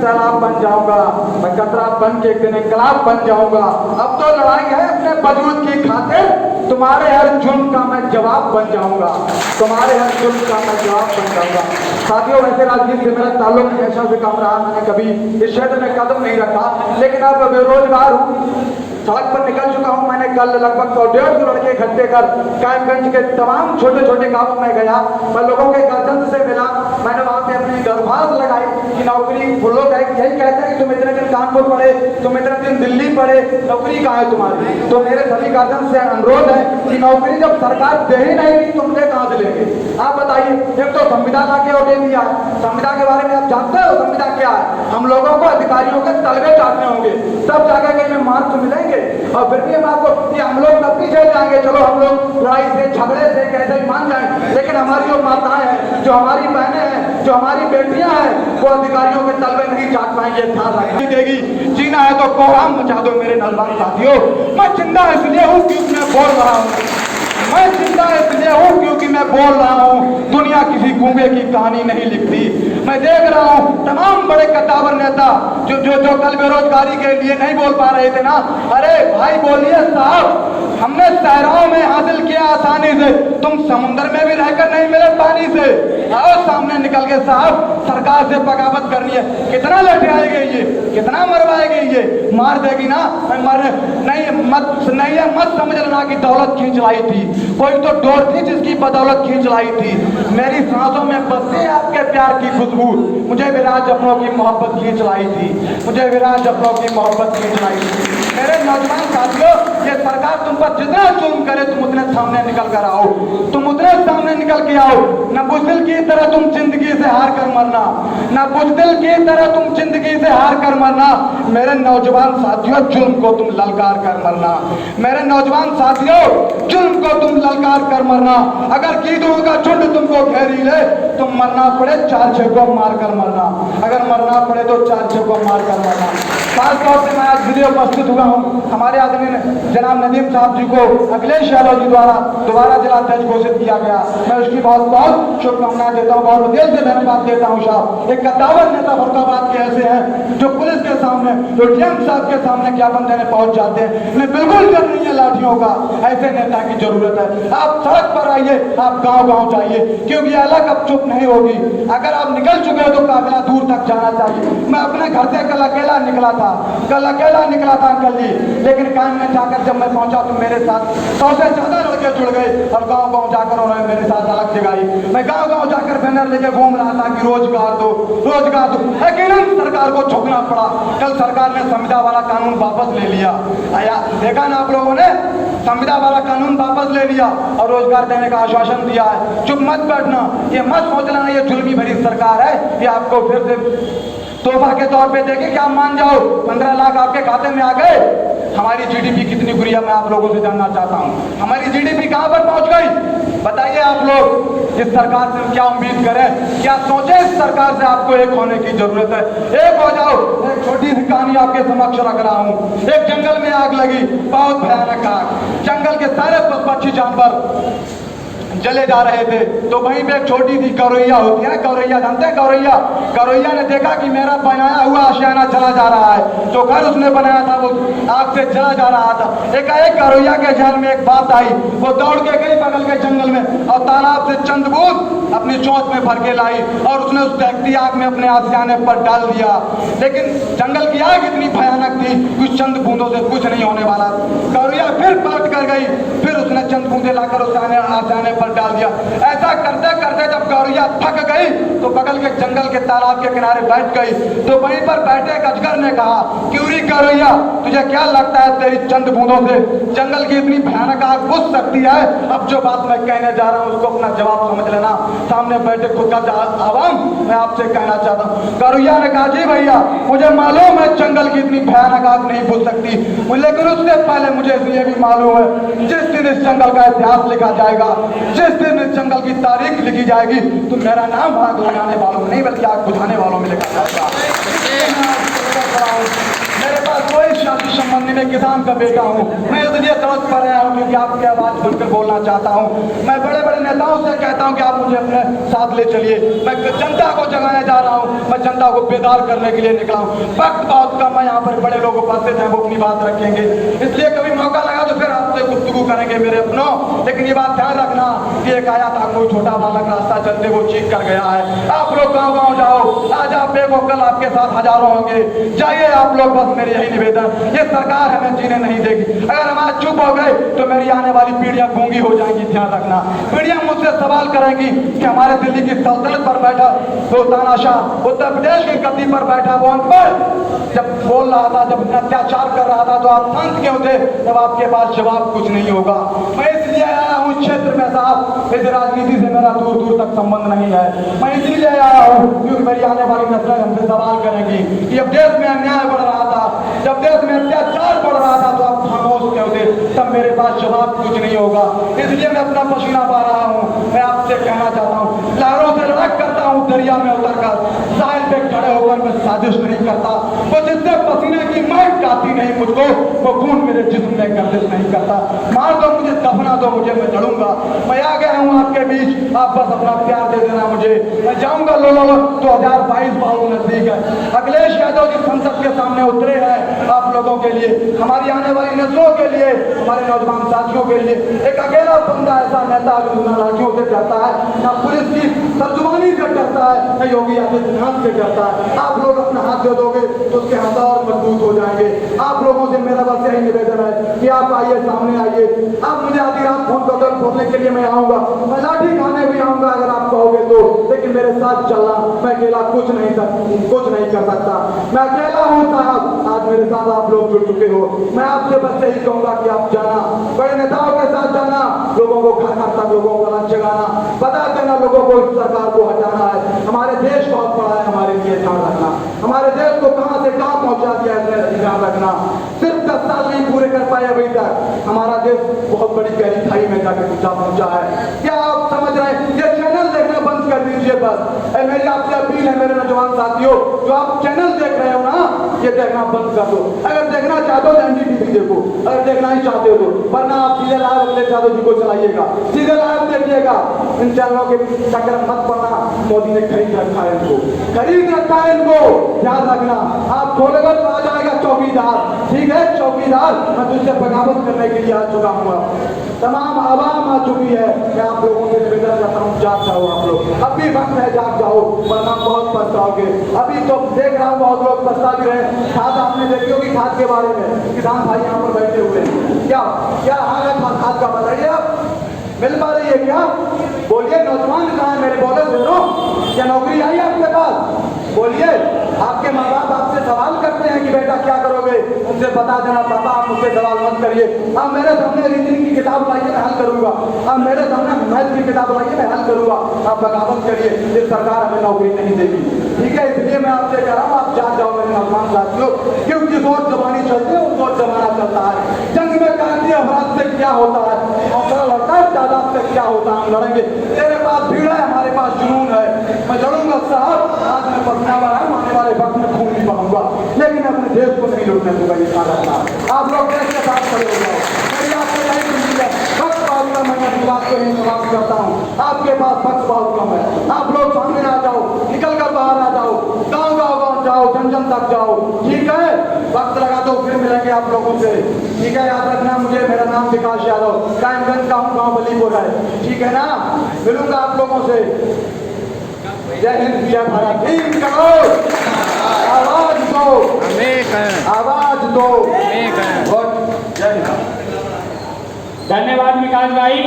सैलाब बन जाऊंगा, मैं कतरा बन के एक दिन इंकलाब बन जाऊंगा। अब तो लड़ाई है अपने वजूद की खातिर, तुम्हारे हर जुल्म का मैं जवाब बन जाऊंगा, तुम्हारे हर जुल्म का मैं जवाब बन जाऊंगा। साथियों, वैसे राजनीति से मेरा ताल्लुक हमेशा से कम रहा, मैंने कभी इस क्षेत्र में कदम नहीं रखा, लेकिन अब बेरोजगार हूँ, सड़क पर निकल चुका हूं। मैंने कल लगभग 100-150 लड़के इकट्ठे कर कायमगंज के तमाम छोटे छोटे गांवों में गया, मैं लोगों के गर्दन से मिला, मैंने वहां पे अपनी दरख्वास्त लगाई कि नौकरी। वो लोग यही कहते हैं कि तुम इतने दिन कानपुर पढ़े, तुम इतने दिन दिल्ली पढ़े, नौकरी कहाँ है तुम्हारी? तो मेरे सभी गर्दन से अनुरोध है कि नौकरी जब सरकार दे ही नहीं रही, तुमसे कहाँ से लेंगे? आप बताइए। एक तो संविदा ला के और दे दिया, संविदा के बारे में आप जानते हो संविदा क्या है? हम लोगों को अधिकारियों के तलबे चाटने होंगे, तब जाकर के हमें मार्क्स मिलेंगे, और फिर भी हम आपको हम लोग तब भी जेल जाएंगे। चलो हम लोग लड़ाई से झगड़े से कैसे भी मान जाएं, लेकिन हमारी जो माताएं हैं, जो हमारी बहनें हैं, जो हमारी बेटियां हैं, वो अधिकारियों के तलबे नहीं चाट पाएंगे। ध्यान रखनी देगी। जीना है तो कोहराम मचा दो मेरे नौजवान साथियों। मैं जिंदा इसलिए हूं क्योंकि मैं बोल रहा हूं, मैं जिंदा इसलिए हूं क्योंकि मैं बोल रहा हूं। दुनिया किसी गूंगे की कहानी नहीं लिखती। मैं देख रहा हूं तमाम बड़े कद्दावर नेता जो जो जो कल बेरोजगारी के लिए नहीं बोल पा रहे थे ना, अरे भाई बोलिए साहब, हमने सहराओं में हासिल किया आसानी से, तुम समुद्र में भी रहकर नहीं मिले पानी से। आओ सामने निकल के साहब, सरकार से बगावत करनी है। कितना लटकाएंगे ये, कितना मरवाएंगे ये? मार देगी ना, मर नहीं मत समझ लेना कि दौलत खींच लाई थी, कोई तो डोर थी जिसकी बदौलत खींच लाई थी। मेरी सांसों में बसती आपके प्यार की खुशबू, मुझे विराज अपनों की मोहब्बत खींच लाई थी, मुझे विराज अपनों की मोहब्बत खींच लाई थी। मेरे नौजवान साथियों, ये सरकार तुम पर जितना जुल्म करे तुम उतने सामने निकल कर आओ, तुम उतने सामने निकल के आओ। न बुज़दिल की तरह तुम जिंदगी से हार कर मरना, न बुज़दिल की तरह तुम जिंदगी से हार कर मरना। मेरे नौजवान साथियों, जुल्म को तुम ललकार कर मरना, मेरे नौजवान साथियों, जुल्म को तुम ललकार कर मरना। अगर कीड़ों का झुंड तुमको घेरी ले, तुम मरना पड़े 4-6 को मार कर मरना, अगर मरना पड़े तो 4-6 को मार कर मरना। खासतौर से मैं आज इसलिए उपस्थित हुआ हूँ, हमारे आदरणीय जनाब नदीम साहब जी को अखिलेश यादव जी द्वारा दोबारा जिलाध्यक्ष घोषित किया गया। मैं उसकी बहुत बहुत शुभकामनाएं देता हूँ, बहुत दिल से धन्यवाद देता हूँ। साहब एक कद्दावर नेता फरुखाबाद के ऐसे हैं जो पुलिस के सामने, जो डीएम साहब के सामने ज्ञापन देने पहुंच जाते हैं। इन्हें बिल्कुल डर नहीं है लाठियों का, ऐसे नेता की जरूरत है। आप सड़क पर आइए, आप गाँव गाँव जाइए, क्योंकि अलग अब चुप नहीं होगी। अगर आप निकल चुके हो तो काफिला दूर तक जाना चाहिए। मैं अपने घर से कल अकेला निकला था अंकल जी, लेकिन काम में जाकर जब मैं पहुंचा तो मेरे साथ 100 से ज्यादा लड़के जुड़ गए और गांव गांव जाकर उन्होंने मेरे साथ अलग जगाई। मैं गांव गांव जाकर बैनर लेके घूम रहा था कि रोजगार दो, रोजगार दो। लेकिन सरकार को झुकना पड़ा। कल सरकार ने संविदा वाला कानून वापस ले लिया। आया देखा ना आप लोगों ने, संविदा वाला कानून वापस ले लिया और रोजगार देने का आश्वासन दिया है। चुप मत बैठना, ये मत सोचना ये जुल्मी भरी सरकार है, ये आपको फिर से तोहफा के तौर पे देके क्या मान जाओ। 15 लाख आपके खाते में आ गए। हमारी जीडीपी कितनी गुड़िया, मैं आप लोगों से जानना चाहता हूँ, हमारी जीडीपी कहां पर पहुंच गई? बताइए आप लोग। इस सरकार से हम क्या उम्मीद करें, क्या सोचे? इस सरकार से आपको एक होने की जरूरत है, एक हो जाओ। एक छोटी सी कहानी आपके समक्ष रख रहा हूँ। एक जंगल में आग लगी, बहुत भयानक आग, जंगल के सारे पक्षी जानवर जले जा रहे थे। तो वहीं पे एक छोटी सी गौरैया होती है, गौरैया जानते हैं? गौरैया, गौरैया ने देखा कि मेरा बनाया हुआ आशियाना चला जा रहा है, जो घर उसने बनाया था वो आग से जला जा रहा था। एक गौरैया के ध्यान में एक बात आई, वो दौड़ के गई बगल के जंगल में और तालाब से चंद बूंद अपनी चोंच में भर के लाई और उसने उस दहकती आग में अपने आशियाने पर डाल दिया। लेकिन जंगल की आग इतनी भयानक थी कि चंद बूंदों से कुछ नहीं होने वाला। गौरैया फिर पलट कर गई, फिर उसने चंद बूंदे लाकर उस आशियाने पर डाल दिया। ऐसा करते करते जब गौरैया थक गई तो बगल के जंगल के तालाब के किनारे बैठ गई। तो वहीं पर बैठे एक अजगर ने कहा, क्यों गौरैया, तुझे क्या लगता है तेरी चंद बूंदों से जंगल की इतनी भयानक आग बुझ सकती है? अब जो बात मैं कहने जा रहा हूं उसको अपना जवाब समझ लेना। सामने बैठे खुद का आवाम, मैं आपसे कहना चाहता हूँ। गौरैया ने कहा, जी भैया, मुझे मालूम है जंगल की इतनी भयानक आग नहीं बुझ सकती, लेकिन उससे पहले मुझे इसलिए भी मालूम है, जिस दिन इस जंगल का इतिहास लिखा जाएगा, जिस दिन इस जंगल की तारीख लिखी जाएगी, तो मेरा नाम आग लगाने वालों में नहीं बल्कि आग बुझाने वालों में लिखा जाएगा। मेरे पास कोई सियासी संबंध नहीं, किसान का बेटा हूँ। मैं इसलिए सड़क पर आया हूँ क्योंकि आपकी आवाज सुनकर बोलना चाहता हूँ। मैं बड़े बड़े नेताओं से कहता हूँ कि आप मुझे अपने साथ ले चलिए। मैं जनता को जगाने जा रहा हूँ, मैं जनता को बेदार करने के लिए निकला हूँ। वक्त बहुत कम है, यहाँ पर बड़े लोग उपस्थित हैं, वो अपनी बात रखेंगे, इसलिए कभी मौका लगा तो फिर आपसे गुफ्तगू करेंगे मेरे अपनों। लेकिन ये बात ध्यान रखना कि एक आया था कोई छोटा बालक रास्ता चलते वो चीख कर गया है। आप लोग गाँव गाँव जाओ, आज आप देखो कल आपके साथ हजारों होंगे। जाइए आप लोग, बस मेरी यही निवेदन। ये सरकार हमें जीने नहीं देगी। अगर हम आज चुप हो गए तो मेरी आने वाली पीढ़ियां गूंगी हो जाएंगी। ध्यान रखना, पीढ़ियां मुझसे सवाल करेंगी कि हमारे दिल्ली की सल्तनत पर बैठा सुल्ताना शाह उत्तर प्रदेश की गद्दी पर बैठा वो अनपढ़ जब बोल रहा था, जब अत्याचार कर रहा था तो आप शांत क्यों थे? जब आपके पास जवाब कुछ नहीं होगा। मैं इसलिए आया हूँ क्षेत्र में साहब, इस राजनीति से मेरा दूर दूर तक संबंध नहीं है। मैं इसलिए आया हूँ क्योंकि मेरी आने वाली नस्लें हमसे सवाल करेंगी कि जब देश में अन्याय बढ़ रहा था, जब देश में अत्याचार बढ़ रहा था तो आप खामोश क्यों थे? तब मेरे पास जवाब कुछ नहीं होगा। इसलिए मैं अपना पसीना पा रहा हूँ। मैं आपसे कहना चाहता हूँ, लहरों से लड़ाई करता हूँ, दरिया में उतरकर साहिल पे खड़े होकर मैं साजिश नहीं करता। वो जिससे पसीने की महक आती नहीं मुझको, वो खून मेरे जिस्म में गर्दिश नहीं करता। मार दो मुझे, दफना दो मुझे, मैं लड़ूंगा। मैं आ गया हूँ आपके बीच, आप बस अपना प्यार दे देना मुझे। मैं जाऊंगा लोगों 2022 बहुत नजदीक है। अखिलेश यादव जी संसद के सामने उतरे हैं आप लोगों के लिए, हमारी आने वाली नस्लों के लिए, हमारे नौजवान साथियों के लिए। एक अकेला बंदा ऐसा नेता जो ना लाठियों से डरता है, ना पुलिस की तर्जुमानी से डरता है, ना योगी आदित्यनाथ से डरता है। आप लोग अपना हाथ दे दोगे तो उसके हाथ और मजबूत हो जाएंगे। आप लोगों से मेरा बस यही निवेदन है कि आप आइए, सामने आइए। आप मुझे आधी रात फोन कर बोलने के लिए मैं आऊंगा, मैं लाठी खाने भी आऊंगा अगर आप कहोगे तो, लेकिन मेरे साथ चलना। मैं अकेला कुछ नहीं कर सकता। मैं अकेला हूँ साहब। आज मेरे साथ आप लोग जुड़ चुके हो। मैं आपसे बस यही कहूंगा कि आप जाना, बड़े नेताओं के साथ जाना, लोगों को घर घर तक लोगों को लंच जगाना, बता देना लोगों को इस सरकार को हटाना है। हमारे देश बहुत बड़ा है, हमारे लिए ध्यान रखना। हमारे देश को कहां से कहां पहुंचा दिया है, ध्यान रखना। सिर्फ 10 साल नहीं पूरे कर पाए अभी तक। हमारा देश बहुत बड़ी गहरी खाई में जाकर पहुंचा है। क्या आप समझ रहे हैं? ये चैनल देखना बंद कर दीजिए बस। मेरी आपसे अपील है मेरे नौजवान साथियों, जो आप चैनल देख रहे हो ना, ये देखना बंद कर दो। अगर देखना चाहते हो तो एनडीटीवी देखो, अगर देखना ही चाहते हो तो, वरना आप सीधे लाइव अखिलेश यादव जी को चलाइएगा, सीधे लाइव देखिएगा। इन चैनलों के चक्कर मत पड़ना। मोदी ने खरीद रखा है इनको, खरीद रखा है इनको, ध्यान रखना। आप खोलेगा तो आ जाएगा चौकीदार, ठीक है चौकीदार। मैं तुझसे बगावत करने के लिए आ चुका हूँ। तमाम आवाम आ चुकी है। मैं आप लोगों से निवेदन करता हूँ, जाग जाओ आप लोग, अभी वक्त है, जाग जाओ, वरना बहुत पछताओगे। अभी तो देख रहा हूँ बहुत लोग पछता भी रहे। खाद आपने देखी होगी, खाद के बारे में किसान भाई यहाँ पर बैठे हुए हैं। क्या क्या हाल है खाद का बताइए आप? मिल पा रही है क्या? बोलिए, नौजवान कहाँ है मेरे? बोले सुनो, क्या नौकरी आई आपके पास? बोलिए। आपके माँ बाप आपसे सवाल करते हैं कि बेटा क्या करोगे? उनसे बता देना पापा आप मुझसे सवाल मत करिए। आप मेरे सामने रीजनिंग की किताब लाइए, मैं हल करूंगा। आप मेरे सामने मैथ की किताब लाइए, मैं हल करूंगा। आप बगावत करिए, ये सरकार हमें नौकरी नहीं देगी, ठीक है? इसलिए मैं आपसे कह रहा हूँ, आप जाग जाओ मेरे नौजवान साथियों, क्योंकि सोच जवानी चलती है, वो सोच जमाना चलता है। जंग में कांति अपराध से क्या होता है, हौसला लड़ता है, तादाद से क्या होता है। हम लड़ेंगे, तेरे पास भीड़ है, हमारे पास जुनून है। मैं लड़ूंगा साहब, आज मैं पसीना बहा हूं, आने वाले वक्त में खून भी बहाऊंगा, लेकिन अपने देश को नहीं लूटने दूंगा। ये ध्यान रखना। आप लोग देश के साथ खड़े हो जाओ। मेरी आपसे यही विनती है, वक्त बहुत कम है, मैं अपनी बात को ही समाप्त करता हूँ। आपके पास वक्त बहुत कम है, आप लोग सामने आ जाओ, निकल कर बाहर आ जाओ, गाँव गाँव जाओ, जन जन तक जाओ, ठीक है? वक्त लगा दो, फिर मिलेंगे आप लोगों से, ठीक है? याद रखना मुझे, मेरा नाम विकास यादव, कायमगंज का हूँ, गाँव बलीपुर है, ठीक है ना? मिलूंगा आप लोगों से। जय हिंद, जय भारत। ठीक करो, आवाज दो, आवाज दो। जय हिंद। धन्यवाद विकास भाई।